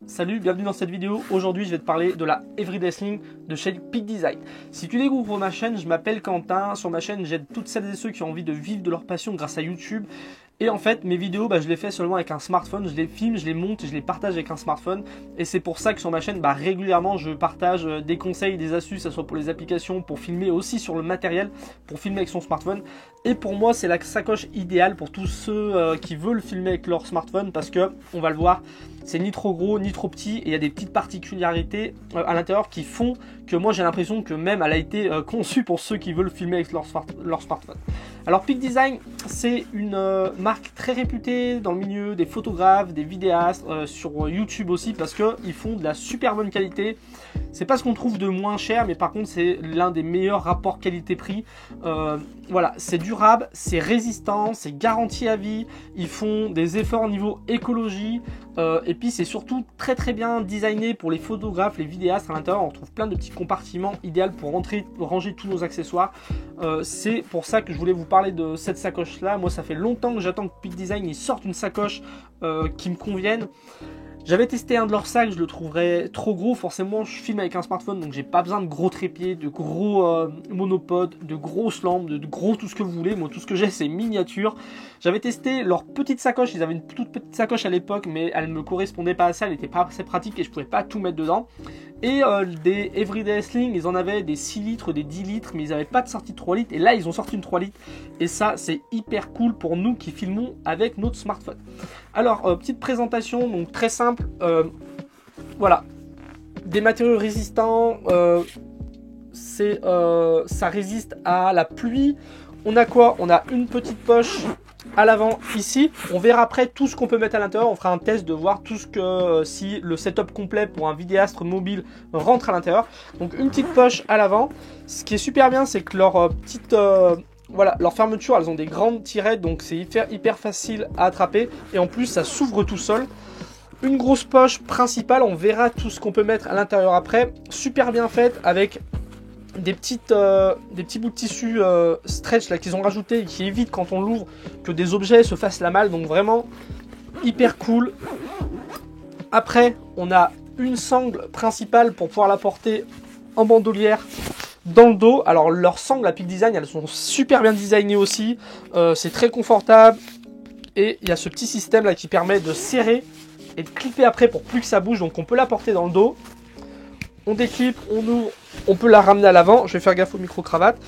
Salut, bienvenue dans cette vidéo. Aujourd'hui, je vais te parler de la Everyday Sling de chez Peak Design. Si tu découvres ma chaîne, je m'appelle Quentin. Sur ma chaîne, j'aide toutes celles et ceux qui ont envie de vivre de leur passion grâce à YouTube. Et en fait, mes vidéos, je les fais seulement avec un smartphone. Je les filme, je les monte et je les partage avec un smartphone. Et c'est pour ça que sur ma chaîne, régulièrement, je partage des conseils, des astuces, que ce soit pour les applications, pour filmer, aussi sur le matériel, pour filmer avec son smartphone. Et pour moi, c'est la sacoche idéale pour tous ceux qui veulent filmer avec leur smartphone parce que, on va le voir, c'est ni trop gros ni trop petit et il y a des petites particularités à l'intérieur qui font que moi j'ai l'impression que même elle a été conçue pour ceux qui veulent filmer avec leur smartphone. Alors Peak Design, c'est une marque très réputée dans le milieu des photographes, des vidéastes, sur YouTube aussi parce qu'ils font de la super bonne qualité. C'est pas ce qu'on trouve de moins cher, mais par contre c'est l'un des meilleurs rapports qualité-prix. Voilà, c'est durable, c'est résistant, c'est garanti à vie. Ils font des efforts au niveau écologie. Et puis c'est surtout très bien designé pour les photographes, les vidéastes. À l'intérieur on trouve plein de petits compartiments idéaux pour ranger tous nos accessoires. C'est pour ça que je voulais vous parler de cette sacoche là. Moi ça fait longtemps que j'attends que Peak Design ils sortent une sacoche qui me convienne. J'avais testé un de leurs sacs, je le trouverais trop gros. Forcément, je filme avec un smartphone, donc j'ai pas besoin de gros trépieds, de gros monopodes, de grosses lampes, de gros tout ce que vous voulez. Moi, tout ce que j'ai, c'est miniature. J'avais testé leur petite sacoche. Ils avaient une toute petite sacoche à l'époque, mais elle me correspondait pas assez. Elle n'était pas assez pratique et je pouvais pas tout mettre dedans. Et des Everyday Sling, ils en avaient des 6 litres, des 10 litres, mais ils n'avaient pas de sortie de 3 litres. Et là, ils ont sorti une 3 litres. Et ça, c'est hyper cool pour nous qui filmons avec notre smartphone. Alors, petite présentation, donc très simple. Voilà, des matériaux résistants. Ça résiste à la pluie. On a quoi? On a une petite poche à l'avant ici. On verra après tout ce qu'on peut mettre à l'intérieur. On fera un test de voir tout ce que si le setup complet pour un vidéaste mobile rentre à l'intérieur. Donc une petite poche à l'avant. Ce qui est super bien, c'est que leur petite voilà, leur fermeture, elles ont des grandes tirettes, donc c'est hyper facile à attraper. Et en plus, ça s'ouvre tout seul. Une grosse poche principale, on verra tout ce qu'on peut mettre à l'intérieur après. Super bien faite avec des petits bouts de tissu stretch là qu'ils ont rajouté et qui évitent quand on l'ouvre que des objets se fassent la malle. Donc vraiment hyper cool. Après, on a une sangle principale pour pouvoir la porter en bandoulière dans le dos. Alors leurs sangles à Peak Design, elles sont super bien designées aussi. C'est très confortable. Et il y a ce petit système là qui permet de serrer et de clipper après pour plus que ça bouge. Donc on peut la porter dans le dos. On déclipe, on ouvre, on peut la ramener à l'avant. Je vais faire gaffe au micro-cravate.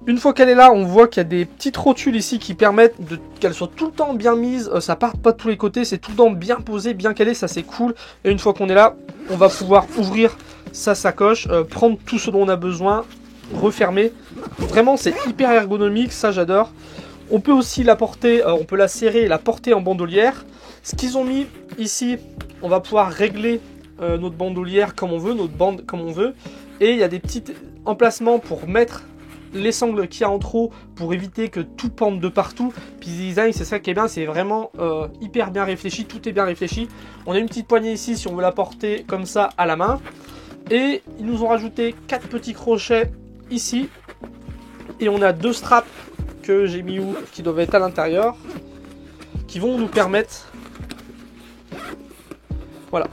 Une fois qu'elle est là, on voit qu'il y a des petites rotules ici qui permettent qu'elle soit tout le temps bien mise. Ça part pas de tous les côtés, c'est tout le temps bien posé, bien calé, ça c'est cool. Et une fois qu'on est là, on va pouvoir ouvrir sa sacoche, prendre tout ce dont on a besoin, refermer. Vraiment c'est hyper ergonomique, ça j'adore. On peut aussi la porter, on peut la serrer et la porter en bandoulière. Ce qu'ils ont mis ici, on va pouvoir régler notre bandoulière comme on veut, notre bande comme on veut. Et il y a des petits emplacements pour mettre les sangles qu'il y a en trop pour éviter que tout pende de partout. Puis design, c'est ça qui est bien, c'est vraiment hyper bien réfléchi, tout est bien réfléchi. On a une petite poignée ici si on veut la porter comme ça à la main. Et ils nous ont rajouté 4 petits crochets ici. Et on a 2 straps que j'ai mis où, qui doivent être à l'intérieur, qui vont nous permettre, voilà,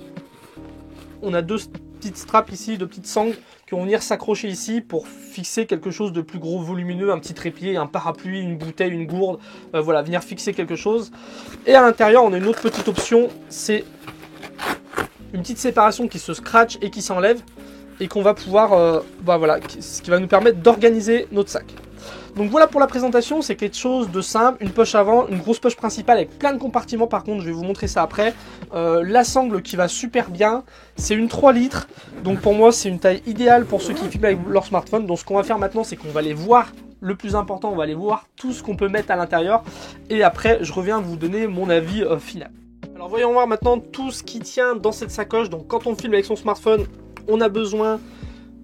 on a 2 petites straps ici, 2 petites sangles qui vont venir s'accrocher ici pour fixer quelque chose de plus gros, volumineux, un petit trépied, un parapluie, une bouteille, une gourde, voilà, venir fixer quelque chose. Et à l'intérieur, on a une autre petite option, c'est une petite séparation qui se scratch et qui s'enlève et qu'on va pouvoir, voilà, ce qui va nous permettre d'organiser notre sac. Donc voilà pour la présentation, c'est quelque chose de simple, une poche avant, une grosse poche principale avec plein de compartiments. Par contre, je vais vous montrer ça après. La sangle qui va super bien, c'est une 3 litres. Donc pour moi, c'est une taille idéale pour ceux qui filment avec leur smartphone. Donc ce qu'on va faire maintenant, c'est qu'on va aller voir le plus important, on va aller voir tout ce qu'on peut mettre à l'intérieur. Et après, je reviens vous donner mon avis final. Alors voyons voir maintenant tout ce qui tient dans cette sacoche. Donc quand on filme avec son smartphone, on a besoin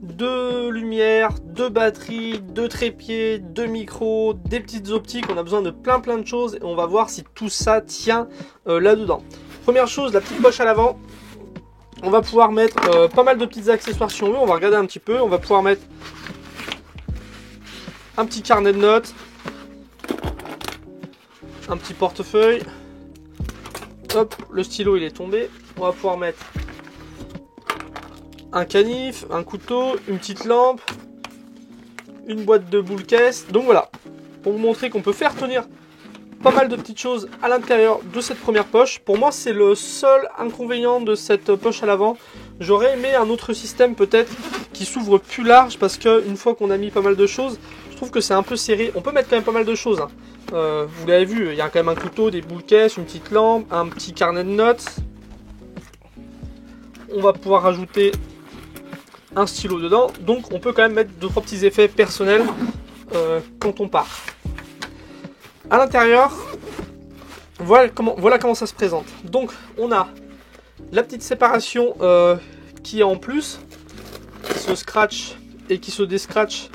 de lumière, de batterie, de trépied, de micros, des petites optiques. On a besoin de plein de choses et on va voir si tout ça tient là-dedans. Première chose, la petite poche à l'avant. On va pouvoir mettre pas mal de petits accessoires si on veut. On va regarder un petit peu. On va pouvoir mettre un petit carnet de notes, un petit portefeuille. Hop, le stylo il est tombé. on va pouvoir mettre un canif, un couteau, une petite lampe, une boîte de boules caisse. Donc voilà, pour vous montrer qu'on peut faire tenir pas mal de petites choses à l'intérieur de cette première poche. Pour moi, c'est le seul inconvénient de cette poche à l'avant. J'aurais aimé un autre système peut-être qui s'ouvre plus large, parce qu'une fois qu'on a mis pas mal de choses, je trouve que c'est un peu serré. On peut mettre quand même pas mal de choses, hein. Vous l'avez vu, il y a quand même un couteau, des boules caisses, une petite lampe, un petit carnet de notes. On va pouvoir rajouter un stylo dedans. Donc on peut quand même mettre 2-3 petits effets personnels quand on part. À l'intérieur, voilà comment ça se présente. Donc on a la petite séparation qui est en plus, qui se scratch et qui se descratch,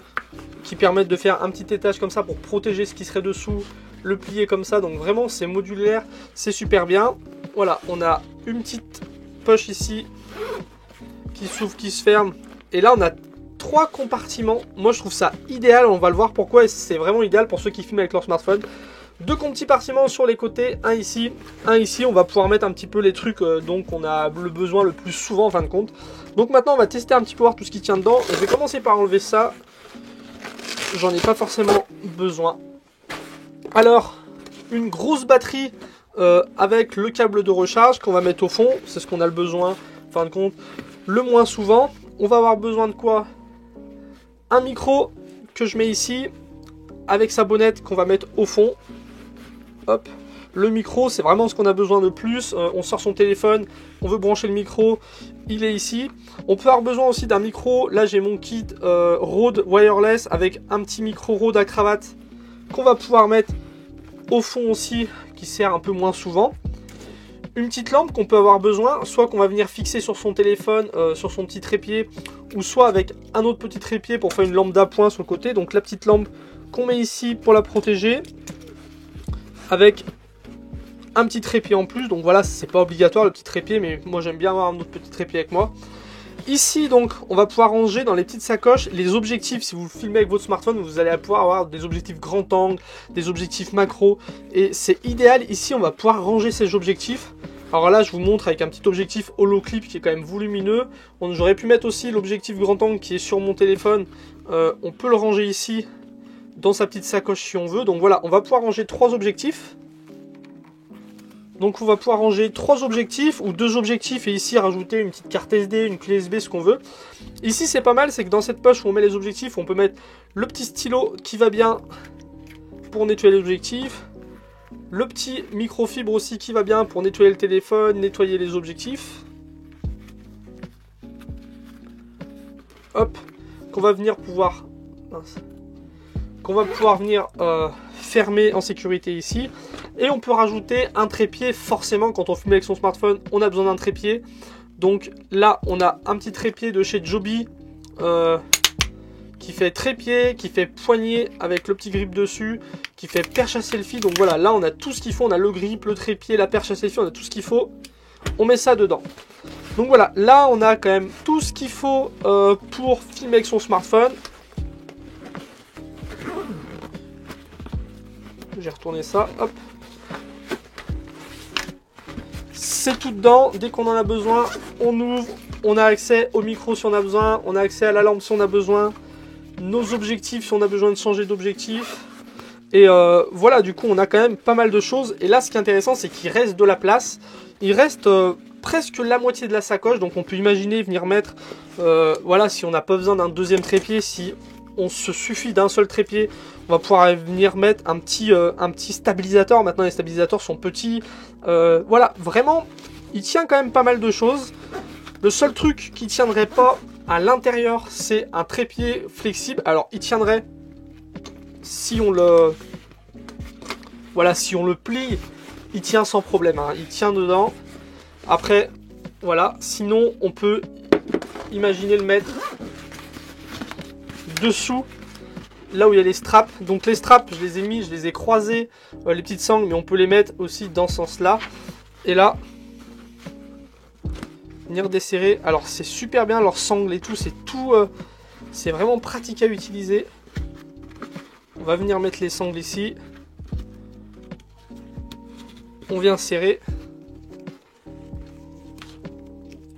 qui permettent de faire un petit étage comme ça pour protéger ce qui serait dessous, le plier comme ça. Donc vraiment c'est modulaire, c'est super bien. Voilà, on a une petite poche ici qui s'ouvre, qui se ferme. Et là on a 3 compartiments. Moi je trouve ça idéal, on va le voir pourquoi, et c'est vraiment idéal pour ceux qui filment avec leur smartphone. 2 compartiments sur les côtés, un ici, on va pouvoir mettre un petit peu les trucs dont on a le besoin le plus souvent en fin de compte. Donc maintenant on va tester un petit peu, voir tout ce qui tient dedans. Et je vais commencer par enlever ça, j'en ai pas forcément besoin. Alors, une grosse batterie avec le câble de recharge qu'on va mettre au fond, c'est ce qu'on a le besoin en fin de compte le moins souvent. On va avoir besoin de quoi? Un micro que je mets ici, avec sa bonnette qu'on va mettre au fond. Hop, le micro, c'est vraiment ce qu'on a besoin de plus. On sort son téléphone, on veut brancher le micro, il est ici. On peut avoir besoin aussi d'un micro. Là, j'ai mon kit Rode Wireless avec un petit micro Rode à cravate qu'on va pouvoir mettre au fond aussi, qui sert un peu moins souvent. Une petite lampe qu'on peut avoir besoin, soit qu'on va venir fixer sur son téléphone, sur son petit trépied, ou soit avec un autre petit trépied pour faire une lampe d'appoint sur le côté. Donc la petite lampe qu'on met ici pour la protéger, avec un petit trépied en plus. Donc voilà, c'est pas obligatoire le petit trépied, mais moi j'aime bien avoir un autre petit trépied avec moi. Ici donc on va pouvoir ranger dans les petites sacoches les objectifs. Si vous filmez avec votre smartphone, vous allez pouvoir avoir des objectifs grand angle, des objectifs macro, et c'est idéal. Ici on va pouvoir ranger ces objectifs. Alors là je vous montre avec un petit objectif holo clip qui est quand même volumineux. J'aurais pu mettre aussi l'objectif grand angle qui est sur mon téléphone. On peut le ranger ici dans sa petite sacoche si on veut. Donc voilà, on va pouvoir ranger 3 objectifs. Donc on va pouvoir ranger 3 objectifs ou 2 objectifs, et ici rajouter une petite carte SD, une clé USB, ce qu'on veut. Ici c'est pas mal, c'est que dans cette poche où on met les objectifs, on peut mettre le petit stylo qui va bien pour nettoyer les objectifs. Le petit microfibre aussi qui va bien pour nettoyer le téléphone, nettoyer les objectifs. Hop, qu'on va venir pouvoir... qu'on va pouvoir venir fermer en sécurité ici. Et on peut rajouter un trépied. Forcément quand on filme avec son smartphone, on a besoin d'un trépied. Donc là on a un petit trépied de chez Joby qui fait trépied, qui fait poignée avec le petit grip dessus, qui fait perche à selfie. Donc voilà, là on a tout ce qu'il faut, on a le grip, le trépied, la perche à selfie, on a tout ce qu'il faut. On met ça dedans. Donc voilà, là on a quand même tout ce qu'il faut pour filmer avec son smartphone. J'ai retourné ça, hop. C'est tout dedans. Dès qu'on en a besoin, on ouvre. On a accès au micro si on a besoin. On a accès à la lampe si on a besoin. Nos objectifs si on a besoin de changer d'objectif. Et voilà, du coup, on a quand même pas mal de choses. Et là, ce qui est intéressant, c'est qu'il reste de la place. Il reste presque la moitié de la sacoche. Donc, on peut imaginer venir mettre... voilà, si on n'a pas besoin d'un deuxième trépied, si on se suffit d'un seul trépied, on va pouvoir venir mettre un petit stabilisateur. Maintenant, les stabilisateurs sont petits. Voilà, vraiment, il tient quand même pas mal de choses. Le seul truc qui tiendrait pas à l'intérieur, c'est un trépied flexible. Alors, il tiendrait si on le... Voilà, si on le plie, il tient sans problème, hein. Il tient dedans. Après, voilà, sinon, on peut imaginer le mettre dessous, là où il y a les straps. Donc les straps, je les ai mis, je les ai croisés, les petites sangles, mais on peut les mettre aussi dans ce sens-là. Et là, venir desserrer. Alors c'est super bien, leurs sangles et tout, c'est vraiment pratique à utiliser. On va venir mettre les sangles ici. On vient serrer.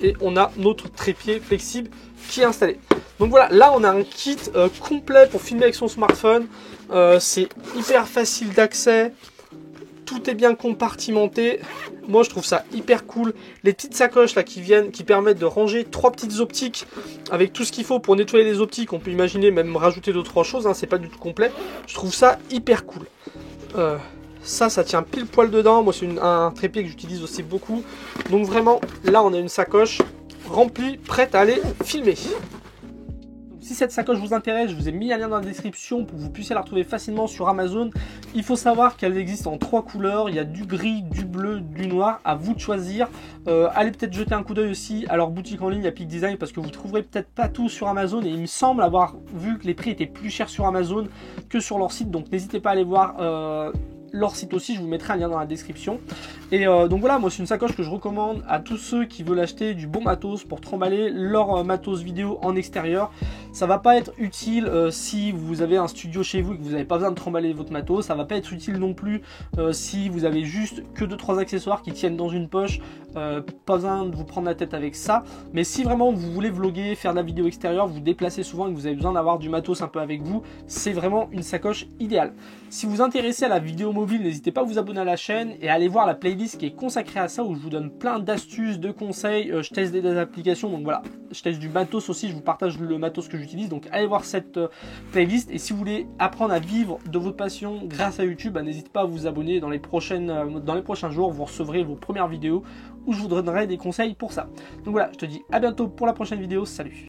et on a notre trépied flexible qui est installé. Donc voilà, là on a un kit complet pour filmer avec son smartphone. C'est hyper facile d'accès. Tout est bien compartimenté. Moi je trouve ça hyper cool. Les petites sacoches là qui permettent de ranger 3 petites optiques avec tout ce qu'il faut pour nettoyer les optiques. On peut imaginer même rajouter d'autres choses, hein, c'est pas du tout complet. Je trouve ça hyper cool. Ça tient pile poil dedans. Moi c'est un trépied que j'utilise aussi beaucoup. Donc vraiment là on a une sacoche remplie, prête à aller filmer. Si cette sacoche vous intéresse, je vous ai mis un lien dans la description pour que vous puissiez la retrouver facilement sur Amazon. Il faut savoir qu'elle existe en 3 couleurs. Il y a du gris, du bleu, du noir. À vous de choisir. Allez peut-être jeter un coup d'œil aussi à leur boutique en ligne à Peak Design parce que vous trouverez peut-être pas tout sur Amazon. Et il me semble avoir vu que les prix étaient plus chers sur Amazon que sur leur site. Donc n'hésitez pas à aller voir leur site aussi, je vous mettrai un lien dans la description. Et donc voilà, moi c'est une sacoche que je recommande à tous ceux qui veulent acheter du bon matos pour trimballer leur matos vidéo en extérieur. Ça va pas être utile si vous avez un studio chez vous et que vous n'avez pas besoin de trimballer votre matos. Ça va pas être utile non plus si vous avez juste que 2-3 accessoires qui tiennent dans une poche. Pas besoin de vous prendre la tête avec ça. Mais si vraiment vous voulez vlogger, faire de la vidéo extérieure, vous vous déplacez souvent et que vous avez besoin d'avoir du matos un peu avec vous, c'est vraiment une sacoche idéale. Si vous vous intéressez à la vidéo mobile, n'hésitez pas à vous abonner à la chaîne et à aller voir la playlist qui est consacrée à ça où je vous donne plein d'astuces, de conseils, je teste des applications, donc voilà, je teste du matos aussi, je vous partage le matos que j'utilise, donc allez voir cette playlist. Et si vous voulez apprendre à vivre de votre passion grâce à YouTube, n'hésitez pas à vous abonner. Dans les prochains jours, vous recevrez vos premières vidéos où je vous donnerai des conseils pour ça. Donc voilà, je te dis à bientôt pour la prochaine vidéo, salut.